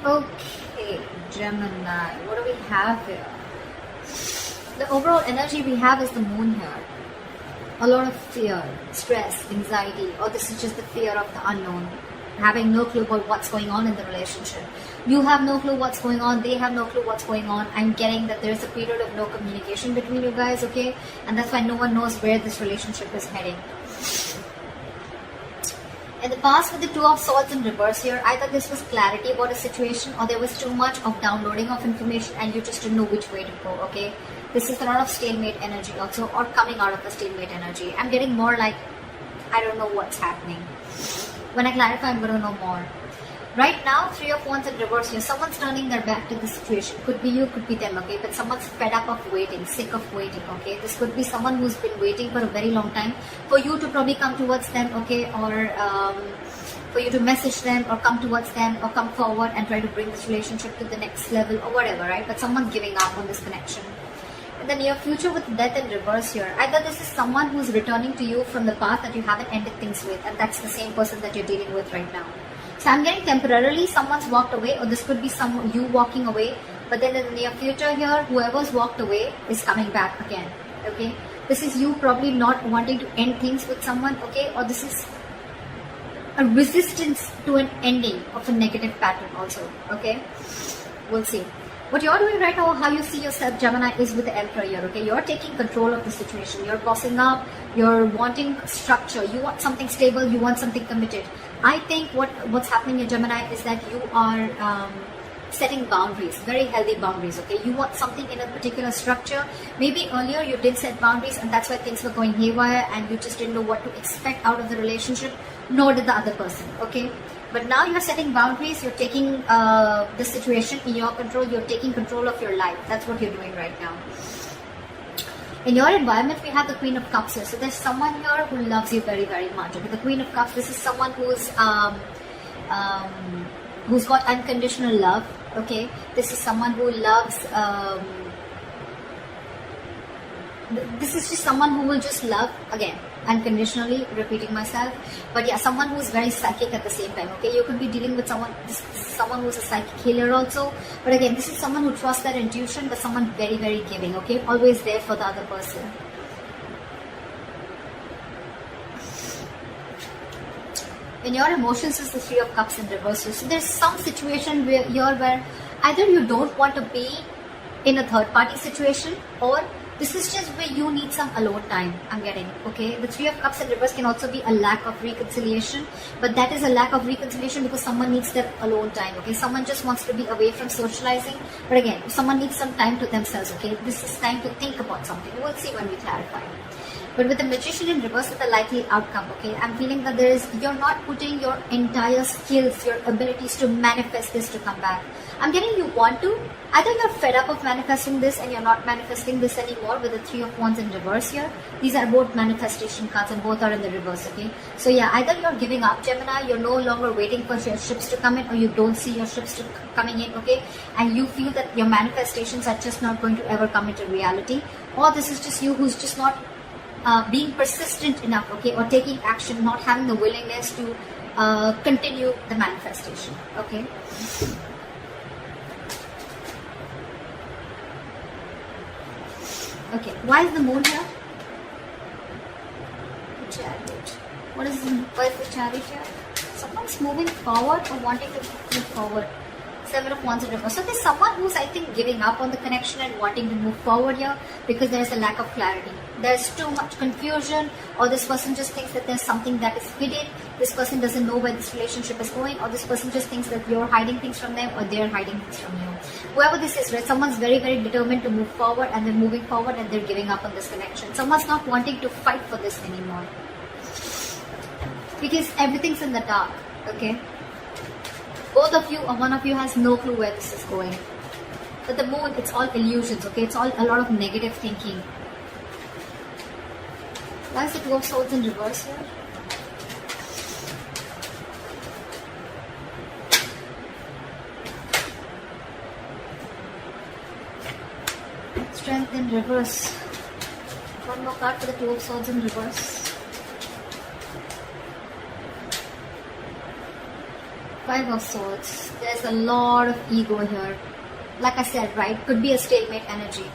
Okay, Gemini, what do we have here? The overall energy we have is the moon here. A lot of fear, stress, anxiety, or this is just the fear of the unknown. Having no clue about what's going on in the relationship. You have no clue what's going on, they have no clue what's going on. I'm getting that there's a period of no communication between you guys, okay? And that's why no one knows where this relationship is heading. In the past, with the Two of Swords in reverse here, either this was clarity about a situation or there was too much of downloading of information and you just didn't know which way to go, okay? This is a lot of stalemate energy also, or coming out of a stalemate energy. I'm getting more like, I don't know what's happening. When I clarify, I'm going to know more. Right now, Three of Wands in reverse here. Someone's turning their back to the situation. Could be you, could be them, okay? But someone's fed up of waiting, sick of waiting, okay? This could be someone who's been waiting for a very long time for you to probably come towards them, okay? Or for you to message them or come towards them or come forward and try to bring this relationship to the next level or whatever, right? But someone's giving up on this connection. In the near future with Death in reverse here, either this is someone who's returning to you from the past that you haven't ended things with, and that's the same person that you're dealing with right now. So I'm getting temporarily someone's walked away, or this could be you walking away, but then in the near future here, whoever's walked away is coming back again, okay? This is you probably not wanting to end things with someone, okay? Or this is a resistance to an ending of a negative pattern also, okay? We'll see. What you're doing right now, how you see yourself, Gemini, is with the Emperor here, okay? You're taking control of the situation. You're bossing up. You're wanting structure. You want something stable. You want something committed. I think what's happening in Gemini is that you are setting boundaries, very healthy boundaries, okay? You want something in a particular structure. Maybe earlier you did set boundaries and that's why things were going haywire and you just didn't know what to expect out of the relationship, nor did the other person, okay? But now you're setting boundaries, you're taking the situation in your control, you're taking control of your life. That's what you're doing right now. In your environment, we have the Queen of Cups here. So there's someone here who loves you very, very much. Okay? The Queen of Cups, this is someone who's got unconditional love. Okay, this is someone who loves. This is just someone who will just love again. Unconditionally, repeating myself, but yeah, someone who's very psychic at the same time, okay? You could be dealing with someone who's a psychic healer also, but again, this is someone who trusts their intuition, but someone very, very giving, okay? Always there for the other person. In your emotions is the Three of Cups in reverse. So there's some situation where either you don't want to be in a third party situation, or this is just where you need some alone time, I'm getting, okay? The Three of Cups in reverse can also be a lack of reconciliation, but that is a lack of reconciliation because someone needs their alone time, okay? Someone just wants to be away from socializing, but again, someone needs some time to themselves, okay? This is time to think about something. We'll see when we clarify. But with the Magician in reverse with the likely outcome, okay, I'm feeling that you're not putting your entire skills, your abilities to manifest this to come back. I'm getting you want to. Either you're fed up of manifesting this and you're not manifesting this anymore with the Three of Wands in reverse here. These are both manifestation cards and both are in the reverse, okay? So yeah, either you're giving up, Gemini, you're no longer waiting for your ships to come in, or you don't see your ships coming in, okay? And you feel that your manifestations are just not going to ever come into reality. Or this is just you who's just not being persistent enough, okay, or taking action, not having the willingness to continue the manifestation, okay? Okay, why is the moon here? The Chariot. Why is the Chariot here? Someone's moving forward or wanting to move forward. Seven of Wands in reverse. So there's someone who's, I think, giving up on the connection and wanting to move forward here because there's a lack of clarity. There's too much confusion, or this person just thinks that there's something that is hidden. This person doesn't know where this relationship is going, or this person just thinks that you're hiding things from them or they're hiding things from you. Whoever this is, right? Someone's very, very determined to move forward and they're moving forward and they're giving up on this connection. Someone's not wanting to fight for this anymore because everything's in the dark, okay? Both of you or one of you has no clue where this is going. But the moon, it's all illusions, okay? It's all a lot of negative thinking. Why is the Two of Swords in reverse here? Strength in reverse. One more card for the Two of Swords in reverse. Five of Swords. There's a lot of ego here. Like I said, right? Could be a stalemate energy.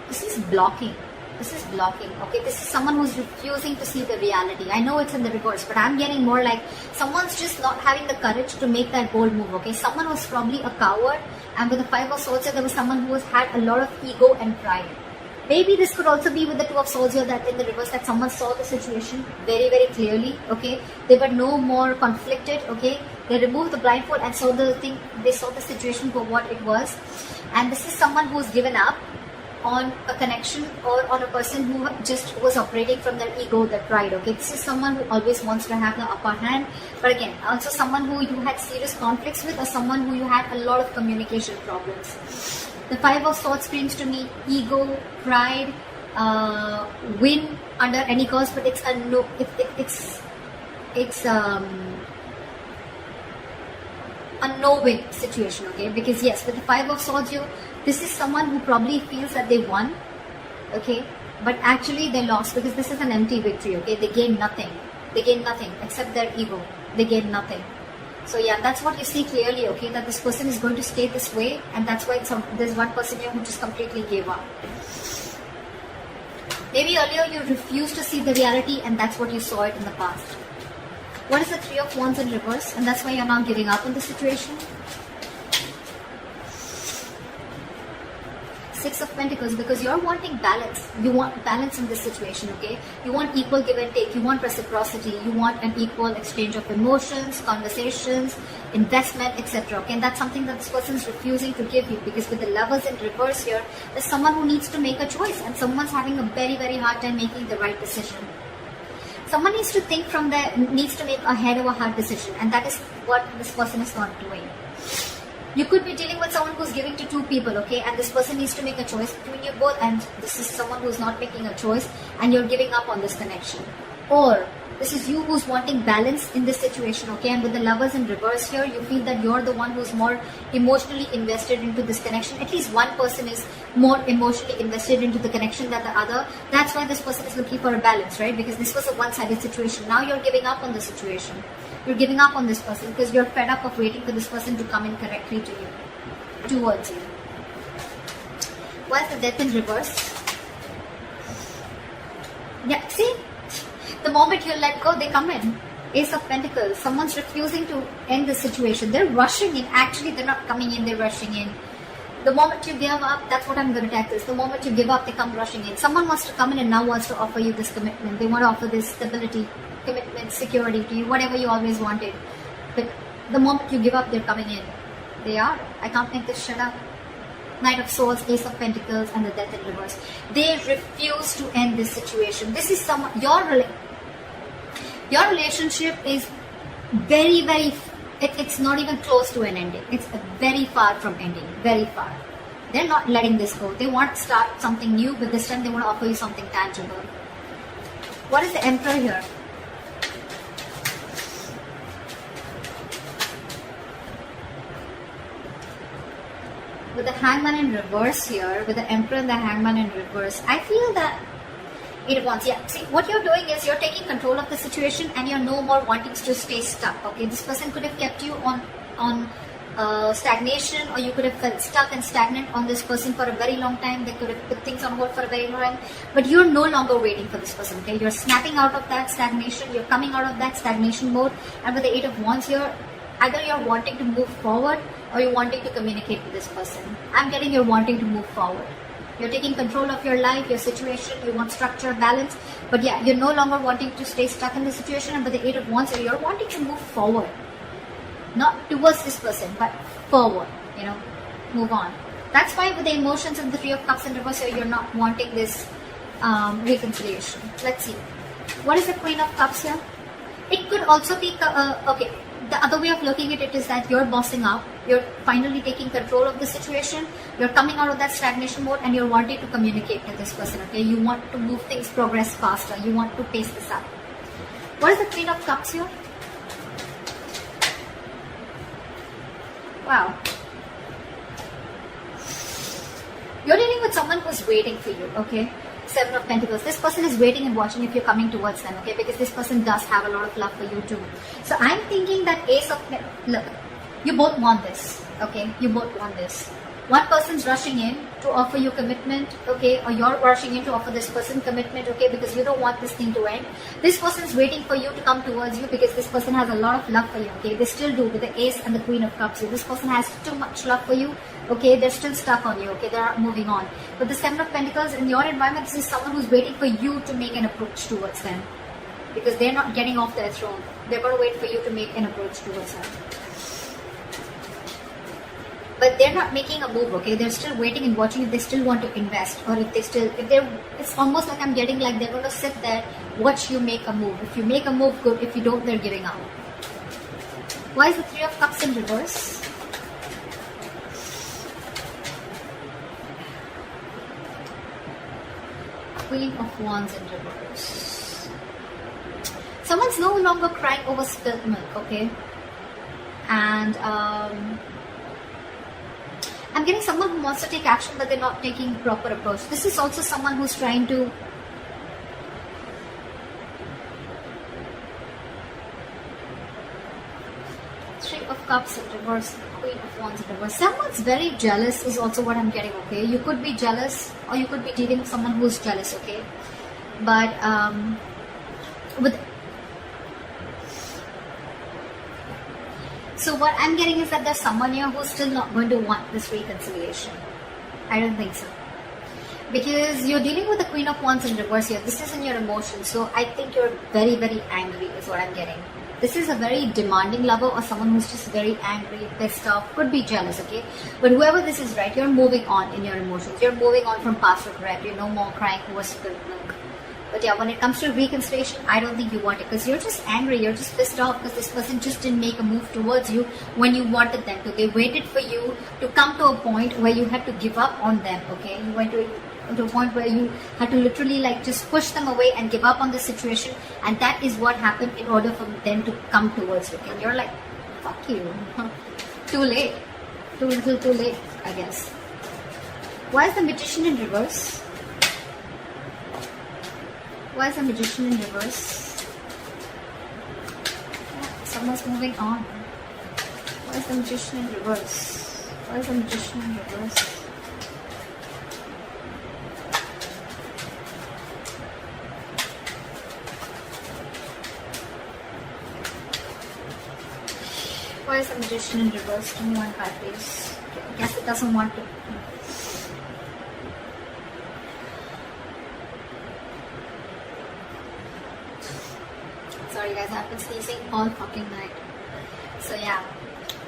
This is blocking. This is blocking. Okay, this is someone who's refusing to see the reality. I know it's in the reverse, but I'm getting more like someone's just not having the courage to make that bold move. Okay, someone was probably a coward, and with the Five of Swords here, there was someone who has had a lot of ego and pride. Maybe this could also be with the Two of Swords here, that in the reverse, that someone saw the situation very, very clearly. Okay, they were no more conflicted. Okay, they removed the blindfold and saw the thing. They saw the situation for what it was, and this is someone who's given up on a connection or on a person who just was operating from their ego, their pride. Okay, this is someone who always wants to have the upper hand, but again, also someone who you had serious conflicts with, or someone who you had a lot of communication problems. The Five of Swords screams to me ego, pride, win under any cost, but it's a no. It's a no-win situation. Okay, because yes, with the Five of Swords here, this is someone who probably feels that they won. Okay, but actually they lost, because this is an empty victory. Okay, they gain nothing. They gain nothing except their ego. They gain nothing. So yeah, that's what you see clearly, okay, that this person is going to stay this way, and that's why there's one person here who just completely gave up. Maybe earlier you refused to see the reality, and that's what you saw it in the past. What is the Three of Wands in reverse? And that's why you're now giving up on the situation. Six of Pentacles, because you're wanting balance. You want balance in this situation, okay? You want equal give and take. You want reciprocity. You want an equal exchange of emotions, conversations, investment, etc. Okay, and that's something that this person is refusing to give you, because with the Lovers in reverse here, there's someone who needs to make a choice, and someone's having a very, very hard time making the right decision. Someone needs to think from there, needs to make a head of a heart decision, and that is what this person is not doing. You could be dealing with someone who's giving to two people, okay, and this person needs to make a choice between you both, and this is someone who's not making a choice, and you're giving up on this connection. Or this is you who's wanting balance in this situation, okay, and with the Lovers in reverse here, you feel that you're the one who's more emotionally invested into this connection. At least one person is more emotionally invested into the connection than the other. That's why this person is looking for a balance, right? Because this was a one-sided situation. Now you're giving up on the situation. You're giving up on this person because you're fed up of waiting for this person to come in correctly to you, towards you. Why is the Death in reverse? Yeah, see? The moment you let go, they come in. Ace of Pentacles. Someone's refusing to end the situation. They're rushing in. Actually, they're not coming in, they're rushing in. The moment you give up, that's what I'm going to tackle. The moment you give up, they come rushing in. Someone wants to come in and now wants to offer you this commitment. They want to offer this stability, commitment, security to you, whatever you always wanted. But the moment you give up, they're coming in. They are. I can't make this shit up. Knight of Swords, Ace of Pentacles, and the Death in reverse. They refuse to end this situation. This is someone, your relationship is very, very, it's not even close to an ending. It's very far from ending, very far. They're not letting this go. They want to start something new, but this time they want to offer you something tangible. What is the Emperor here? With the Hangman in reverse here, with the Emperor and the Hangman in reverse, I feel that Eight of Wands. Yeah, see, what you're doing is you're taking control of the situation and you're no more wanting to stay stuck. Okay, this person could have kept you on stagnation, or you could have felt stuck and stagnant on this person for a very long time. They could have put things on hold for a very long time, but you're no longer waiting for this person. Okay, you're snapping out of that stagnation. You're coming out of that stagnation mode, and with the Eight of Wands here, either you're wanting to move forward or you're wanting to communicate with this person. I'm getting you're wanting to move forward. You're taking control of your life, your situation, you want structure, balance. But yeah, you're no longer wanting to stay stuck in the situation, and with the Eight of Wands, you're wanting to move forward. Not towards this person, but forward, you know, move on. That's why with the emotions and the Three of Cups in reverse here, you're not wanting this reconciliation. Let's see. What is the Queen of Cups here? It could also be, okay. The other way of looking at it is that you're bossing up, you're finally taking control of the situation, you're coming out of that stagnation mode, and you're wanting to communicate to this person, okay? You want to move things, progress faster, you want to pace this up. What is the Queen of Cups here? Wow. You're dealing with someone who's waiting for you, okay? Seven of Pentacles. This person is waiting and watching if you're coming towards them, okay? Because this person does have a lot of love for you too. So I'm thinking that Ace of look, you both want this, okay? You both want this. One person's rushing in to offer you commitment, okay? Or you're rushing in to offer this person commitment, okay? Because you don't want this thing to end. This person's waiting for you to come towards you because this person has a lot of love for you, okay? They still do with the Ace and the Queen of Cups. So this person has too much love for you, okay? They're still stuck on you, okay? They're not moving on. But the Seven of Pentacles in your environment, this is someone who's waiting for you to make an approach towards them. Because they're not getting off their throne. They're going to wait for you to make an approach towards them. But they're not making a move, okay? They're still waiting and watching if they still want to invest, or it's almost like I'm getting like they're going to sit there, watch you make a move. If you make a move, good. If you don't, they're giving up. Why is the Three of Cups in reverse? Queen of Wands in reverse. Someone's no longer crying over spilt milk, okay? And I'm getting someone who wants to take action, but they're not taking proper approach. This is also someone who's trying to Three of Cups in reverse, Queen of Wands in reverse. Someone's very jealous is also what I'm getting, okay? You could be jealous, or you could be dealing with someone who's jealous, okay? But so what I'm getting is that there's someone here who's still not going to want this reconciliation. I don't think so. Because you're dealing with the Queen of Wands in reverse here. This is in your emotions. So I think you're very, very angry is what I'm getting. This is a very demanding lover, or someone who's just very angry, pissed off, could be jealous, okay? But whoever this is, right, you're moving on in your emotions. You're moving on from past regret. You're no more crying over spilled milk. But yeah, when it comes to reconciliation, I don't think you want it, because you're just angry, you're just pissed off because this person just didn't make a move towards you when you wanted them to. They waited for you to come to a point where you had to give up on them, okay? You went to a point where you had to literally like just push them away and give up on the situation, and that is what happened in order for them to come towards you, okay? And you're like, fuck you. Too late. Too little too late, I guess. Why is the Magician in reverse? Why is the Magician in reverse? Someone's moving on. Why is the Magician in reverse? Why is the Magician in reverse? Why is the Magician in reverse? Give me one card, please. I guess it doesn't want to. Sorry guys, I've been sneezing all fucking night. So yeah,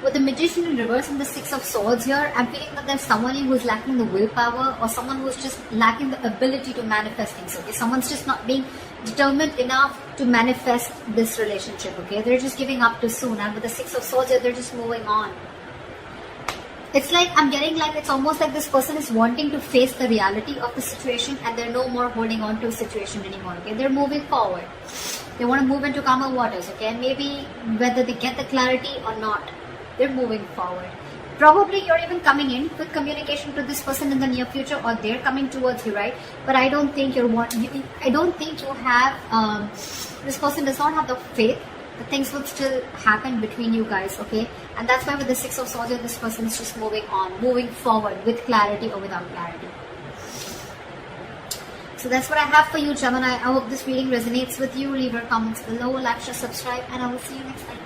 with the Magician in reverse and the Six of Swords here, I'm feeling that there's someone who's lacking the willpower, or someone who's just lacking the ability to manifest things, okay? Someone's just not being determined enough to manifest this relationship, okay? They're just giving up too soon, and with the Six of Swords here, they're just moving on. It's like, I'm getting like, it's almost like this person is wanting to face the reality of the situation, and they're no more holding on to a situation anymore, okay? They're moving forward. They want to move into calmer waters, okay? And maybe whether they get the clarity or not, they're moving forward. Probably you're even coming in with communication to this person in the near future, or they're coming towards you, right? But I don't think I don't think you have, this person does not have the faith that things will still happen between you guys, okay? And that's why with the Six of Swords, this person is just moving on, moving forward with clarity or without clarity. So that's what I have for you, Gemini. I hope this reading resonates with you. Leave your comments below, like, share, subscribe, and I will see you next time.